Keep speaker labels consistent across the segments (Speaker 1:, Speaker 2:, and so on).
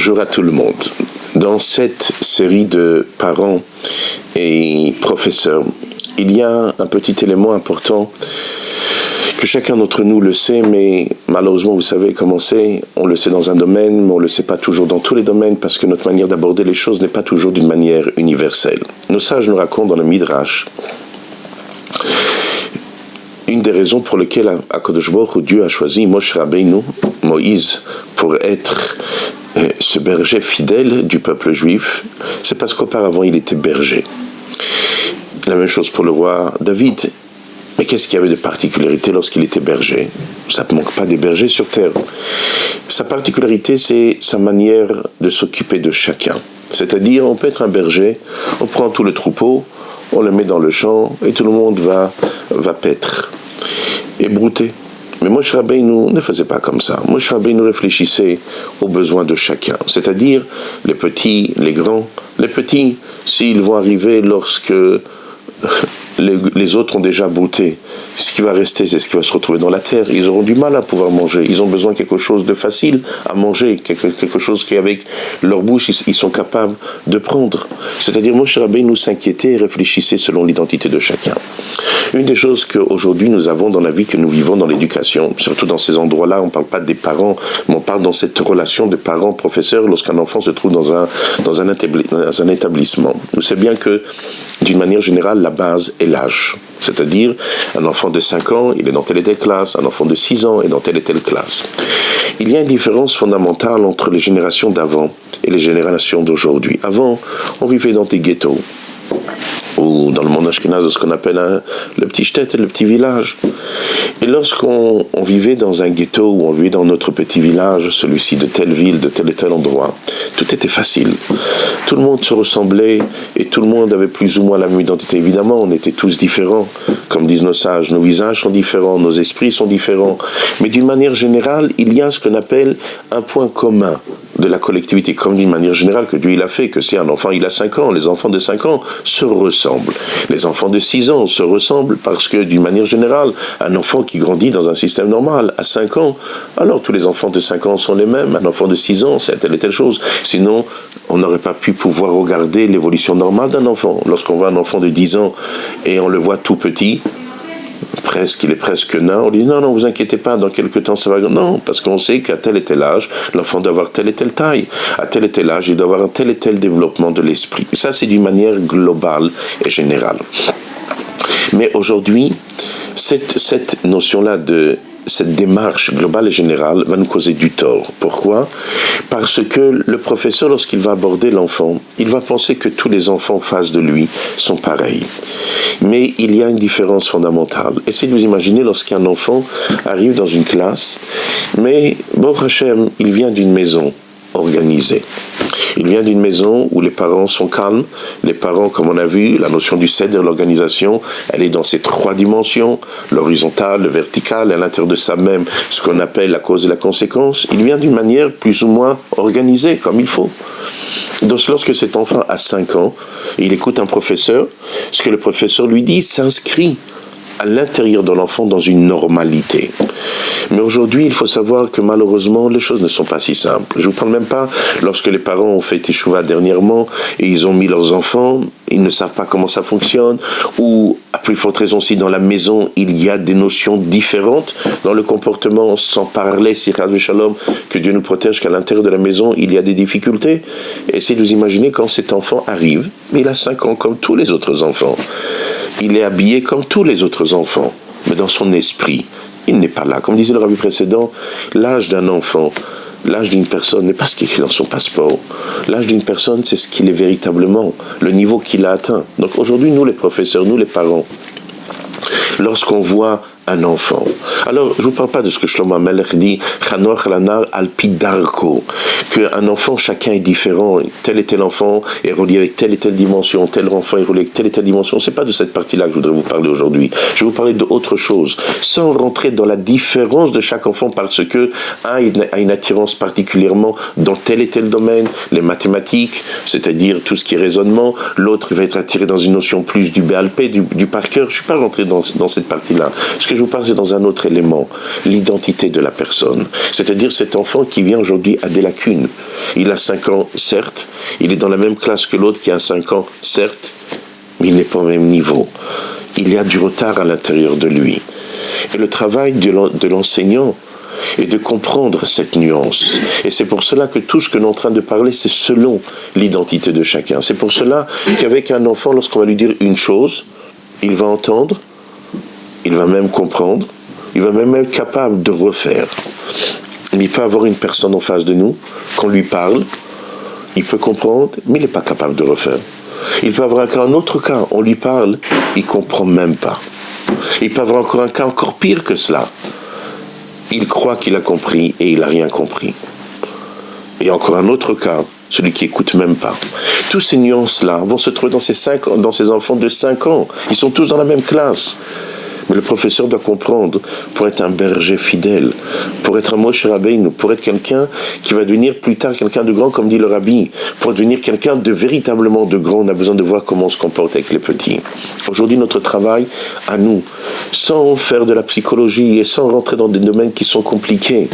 Speaker 1: Bonjour à tout le monde. Dans cette série de parents et professeurs, il y a un petit élément important que chacun d'entre nous le sait, mais malheureusement, vous savez comment c'est, on le sait dans un domaine, mais on ne le sait pas toujours dans tous les domaines, parce que notre manière d'aborder les choses n'est pas toujours d'une manière universelle. Nos sages nous racontent dans le Midrash une des raisons pour lesquelles Akadosh Baruch Hu, Dieu a choisi Moshe Rabbeinu, Moïse, pour être ce berger fidèle du peuple juif, c'est parce qu'auparavant il était berger. La même chose pour le roi David. Mais qu'est-ce qu'il y avait de particularité lorsqu'il était berger? Ça ne manque pas des bergers sur terre. Sa particularité, c'est sa manière de s'occuper de chacun. C'est-à-dire, on peut être un berger, on prend tout le troupeau, on le met dans le champ, et tout le monde va paître et brouter. Mais Moshe Rabbeinu ne faisait pas comme ça. Moshe Rabbeinu réfléchissait aux besoins de chacun, c'est-à-dire les petits, les grands. Les petits, s'ils vont arriver lorsque les autres ont déjà brouté, ce qui va rester, c'est ce qui va se retrouver dans la terre. Ils auront du mal à pouvoir manger. Ils ont besoin de quelque chose de facile à manger, quelque chose qu'avec leur bouche, ils sont capables de prendre. C'est-à-dire, Moshe Rabbeinu s'inquiétait et réfléchissait selon l'identité de chacun. Une des choses qu'aujourd'hui nous avons dans la vie que nous vivons dans l'éducation, surtout dans ces endroits-là, on ne parle pas des parents, mais on parle dans cette relation de parents-professeurs lorsqu'un enfant se trouve dans un établissement. Vous savez bien que, d'une manière générale, la base est l'âge. C'est-à-dire, un enfant de 5 ans, il est dans telle et telle classe, un enfant de 6 ans est dans telle et telle classe. Il y a une différence fondamentale entre les générations d'avant et les générations d'aujourd'hui. Avant, on vivait dans des ghettos, ou dans le monde ashkénaze, ce qu'on appelle le petit shtet, le petit village. Et lorsqu'on vivait dans un ghetto, ou on vivait dans notre petit village, celui-ci de telle ville, de tel et tel endroit, tout était facile. Tout le monde se ressemblait, et tout le monde avait plus ou moins la même identité. Évidemment, on était tous différents, comme disent nos sages, nos visages sont différents, nos esprits sont différents, mais d'une manière générale, il y a ce qu'on appelle un point commun de la collectivité, comme d'une manière générale que Dieu il a fait, que si un enfant il a 5 ans, les enfants de 5 ans se ressemblent. Les enfants de 6 ans se ressemblent parce que d'une manière générale, un enfant qui grandit dans un système normal à 5 ans, alors tous les enfants de 5 ans sont les mêmes, un enfant de 6 ans c'est telle et telle chose. Sinon, on n'aurait pas pu pouvoir regarder l'évolution normale d'un enfant. Lorsqu'on voit un enfant de 10 ans et on le voit tout petit, il est presque nain, on dit non, vous inquiétez pas, dans quelques temps ça va. Non, parce qu'on sait qu'à tel et tel âge, l'enfant doit avoir telle et telle taille. À tel et tel âge, il doit avoir un tel et tel développement de l'esprit. Ça, c'est d'une manière globale et générale. Mais aujourd'hui, cette notion-là cette démarche globale et générale va nous causer du tort. Pourquoi? Parce que le professeur, lorsqu'il va aborder l'enfant, il va penser que tous les enfants en face de lui sont pareils. Mais il y a une différence fondamentale. Essayez de vous imaginer lorsqu'un enfant arrive dans une classe, mais Baruch Hashem, il vient d'une maison organisée. Il vient d'une maison où les parents sont calmes. Les parents, comme on a vu, la notion du cèdre, l'organisation, elle est dans ces 3 dimensions, l'horizontale, le vertical, et à l'intérieur de ça même, ce qu'on appelle la cause et la conséquence. Il vient d'une manière plus ou moins organisée, comme il faut. Donc lorsque cet enfant a 5 ans, il écoute un professeur, ce que le professeur lui dit s'inscrit à l'intérieur de l'enfant dans une normalité. Mais aujourd'hui, il faut savoir que malheureusement, les choses ne sont pas si simples. Je ne vous parle même pas lorsque les parents ont fait Teshuvah dernièrement et ils ont mis leurs enfants, ils ne savent pas comment ça fonctionne, ou à plus forte raison si dans la maison, il y a des notions différentes dans le comportement, sans parler, si Shalom, que Dieu nous protège, qu'à l'intérieur de la maison, il y a des difficultés. Essayez de vous imaginer quand cet enfant arrive, mais il a 5 ans comme tous les autres enfants. Il est habillé comme tous les autres enfants, mais dans son esprit, il n'est pas là. Comme disait le rabbi précédent, l'âge d'un enfant, l'âge d'une personne n'est pas ce qui est écrit dans son passeport. L'âge d'une personne, c'est ce qu'il est véritablement, le niveau qu'il a atteint. Donc aujourd'hui, nous les professeurs, nous les parents, lorsqu'on voit un enfant. Alors, je ne vous parle pas de ce que Shlomo HaMelech dit, Chanoach lanar al pi darko, qu'un enfant, chacun est différent, tel et tel enfant est relié avec telle et telle dimension, tel enfant est relié avec telle et telle dimension. C'est pas de cette partie-là que je voudrais vous parler aujourd'hui. Je vais vous parler d'autre chose, sans rentrer dans la différence de chaque enfant, parce que un a une attirance particulièrement dans tel et tel domaine, les mathématiques, c'est-à-dire tout ce qui est raisonnement, l'autre va être attiré dans une notion plus du BALP, du par cœur. Je ne suis pas rentré dans cette partie-là. Ce que que je vous parle, c'est dans un autre élément, l'identité de la personne. C'est-à-dire cet enfant qui vient aujourd'hui a des lacunes. Il a 5 ans, certes, il est dans la même classe que l'autre qui a 5 ans, certes, mais il n'est pas au même niveau. Il y a du retard à l'intérieur de lui. Et le travail de l'enseignant est de comprendre cette nuance. Et c'est pour cela que tout ce que nous sommes en train de parler, c'est selon l'identité de chacun. C'est pour cela qu'avec un enfant, lorsqu'on va lui dire une chose, il va entendre, il va même comprendre, il va même être capable de refaire. Mais il peut avoir une personne en face de nous, qu'on lui parle, il peut comprendre, mais il n'est pas capable de refaire. Il peut avoir encore un autre cas, on lui parle, il ne comprend même pas. Il peut avoir encore un cas encore pire que cela. Il croit qu'il a compris et il n'a rien compris. Et encore un autre cas, celui qui n'écoute même pas. Tous ces nuances-là vont se trouver dans ces enfants de 5 ans. Ils sont tous dans la même classe. Mais le professeur doit comprendre, pour être un berger fidèle, pour être un Moshe Rabbeinu, pour être quelqu'un qui va devenir plus tard quelqu'un de grand, comme dit le Rabbi, pour devenir quelqu'un de véritablement de grand, on a besoin de voir comment on se comporte avec les petits. Aujourd'hui, notre travail, à nous, sans faire de la psychologie et sans rentrer dans des domaines qui sont compliqués,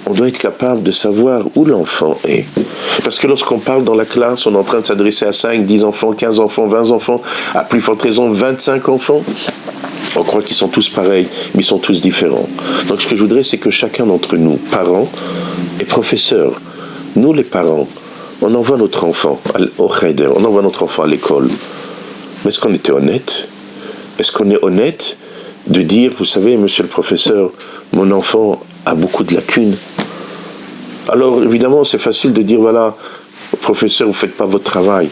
Speaker 1: on doit être capable de savoir où l'enfant est. Parce que lorsqu'on parle dans la classe, on est en train de s'adresser à 5, 10 enfants, 15 enfants, 20 enfants, à plus forte raison 25 enfants. On croit qu'ils sont tous pareils, mais ils sont tous différents. Donc ce que je voudrais, c'est que chacun d'entre nous, parents et professeurs, nous les parents, on envoie notre enfant au Cheder, on envoie notre enfant à l'école. Mais est-ce qu'on était honnête ? Est-ce qu'on est honnête de dire, vous savez, monsieur le professeur, mon enfant a beaucoup de lacunes. Alors évidemment, c'est facile de dire, voilà, professeur, vous ne faites pas votre travail.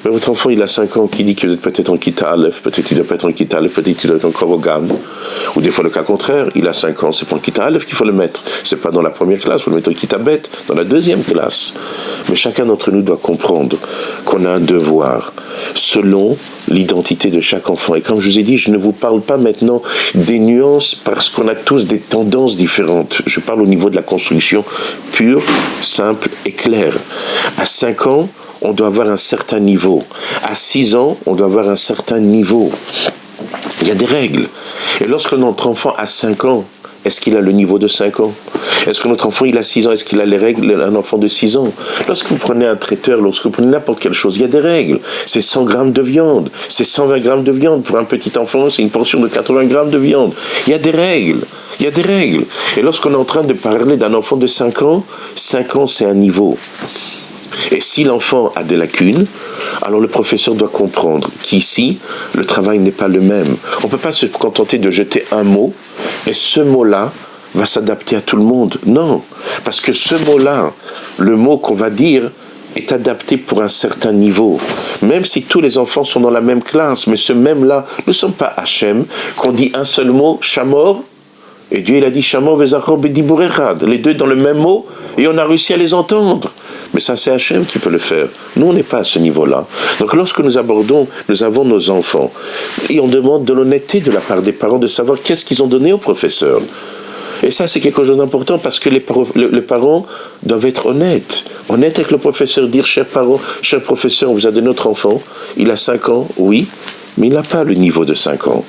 Speaker 1: Mais votre enfant, il a 5 ans, qui dit qu'il doit être peut-être en Kita Aleph, peut-être qu'il doit pas être en Kita Aleph, peut-être qu'il doit être en Kovogan. Ou des fois le cas contraire, il a 5 ans, c'est pour en Kita Aleph qu'il faut le mettre. C'est pas dans la première classe, il faut le mettre en Kita Bet, dans la deuxième classe. Mais chacun d'entre nous doit comprendre qu'on a un devoir, selon l'identité de chaque enfant. Et comme je vous ai dit, je ne vous parle pas maintenant des nuances parce qu'on a tous des tendances différentes. Je parle au niveau de la construction pure, simple et claire. À 5 ans, on doit avoir un certain niveau. À 6 ans, on doit avoir un certain niveau. Il y a des règles. Et lorsque notre enfant a 5 ans, est-ce qu'il a le niveau de 5 ans ? Est-ce que notre enfant, il a 6 ans ? Est-ce qu'il a les règles d'un enfant de 6 ans ? Lorsque vous prenez un traiteur, lorsque vous prenez n'importe quelle chose, il y a des règles. C'est 100 grammes de viande. C'est 120 grammes de viande. Pour un petit enfant, c'est une portion de 80 grammes de viande. Il y a des règles. Il y a des règles. Et lorsqu'on est en train de parler d'un enfant de 5 ans, c'est un niveau. Et si l'enfant a des lacunes, alors le professeur doit comprendre qu'ici, le travail n'est pas le même. On ne peut pas se contenter de jeter un mot, et ce mot-là va s'adapter à tout le monde. Non, parce que ce mot-là, le mot qu'on va dire, est adapté pour un certain niveau. Même si tous les enfants sont dans la même classe, mais ce même-là, nous ne sommes pas Hachem, qu'on dit un seul mot, Shamor, et Dieu il a dit Shamor vezachor bedibur echad, les deux dans le même mot, et on a réussi à les entendre. Mais ça, c'est Hachem qui peut le faire. Nous, on n'est pas à ce niveau-là. Donc, lorsque nous abordons, nous avons nos enfants. Et on demande de l'honnêteté de la part des parents de savoir qu'est-ce qu'ils ont donné au professeur. Et ça, c'est quelque chose d'important parce que les parents doivent être honnêtes. Honnêtes avec le professeur, dire, cher parent, cher professeur, on vous a donné notre enfant. Il a 5 ans, oui, mais il n'a pas le niveau de 5 ans.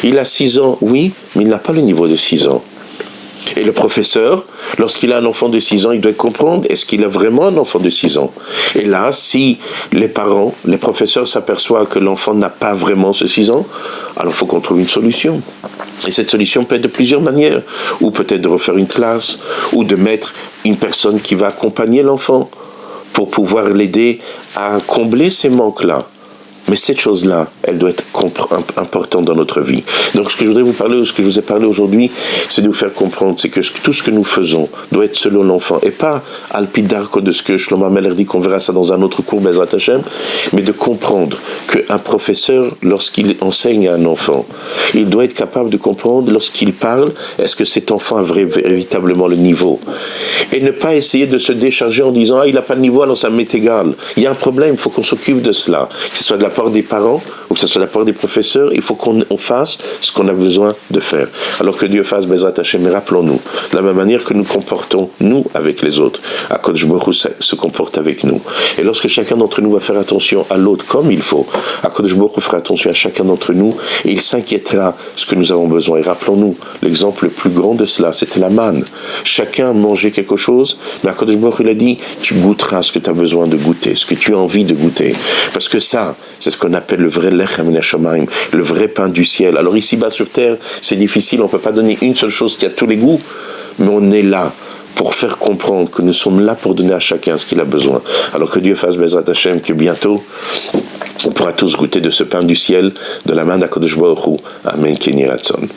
Speaker 1: Il a 6 ans, oui, mais il n'a pas le niveau de 6 ans. Et le professeur, lorsqu'il a un enfant de 6 ans, il doit comprendre, est-ce qu'il a vraiment un enfant de 6 ans ? Et là, si les parents, les professeurs s'aperçoivent que l'enfant n'a pas vraiment ce 6 ans, alors il faut qu'on trouve une solution. Et cette solution peut être de plusieurs manières. Ou peut-être de refaire une classe, ou de mettre une personne qui va accompagner l'enfant pour pouvoir l'aider à combler ces manques-là. Mais cette chose-là, elle doit être importante dans notre vie. Donc ce que je voudrais vous parler, ce que je vous ai parlé aujourd'hui, c'est de vous faire comprendre, c'est que tout ce que nous faisons doit être selon l'enfant, et pas alpidarco de ce que Shlomo Ameler dit, qu'on verra ça dans un autre cours, Bezrat Hashem, mais de comprendre qu'un professeur, lorsqu'il enseigne à un enfant, il doit être capable de comprendre, lorsqu'il parle, est-ce que cet enfant a véritablement le niveau ? Et ne pas essayer de se décharger en disant « Ah, il n'a pas de niveau, alors ça m'est égal ». Il y a un problème, il faut qu'on s'occupe de cela, que ce soit de la part part des parents, ou que ce soit de la part des professeurs, il faut qu'on fasse ce qu'on a besoin de faire. Alors que Dieu fasse Bezrat Hashem, mais rappelons-nous, de la même manière que nous comportons, nous, avec les autres, Akadosh Baruch Hu se comporte avec nous. Et lorsque chacun d'entre nous va faire attention à l'autre comme il faut, Akadosh Baruch Hu fera attention à chacun d'entre nous, et il s'inquiétera ce que nous avons besoin. Et rappelons-nous, l'exemple le plus grand de cela, c'était la manne. Chacun mangeait quelque chose, mais Akadosh Baruch Hu, il a dit, tu goûteras ce que tu as besoin de goûter, ce que tu as envie de goûter. Parce que ça, c'est ce qu'on appelle le vrai lechem min hashamayim, le vrai pain du ciel. Alors ici-bas sur terre, c'est difficile, on ne peut pas donner une seule chose qui a tous les goûts, mais on est là pour faire comprendre que nous sommes là pour donner à chacun ce qu'il a besoin. Alors que Dieu fasse Bezrat Hashem, que bientôt, on pourra tous goûter de ce pain du ciel, de la main d'Akadosh Baruch Hu. Amen, Kenny Ratson.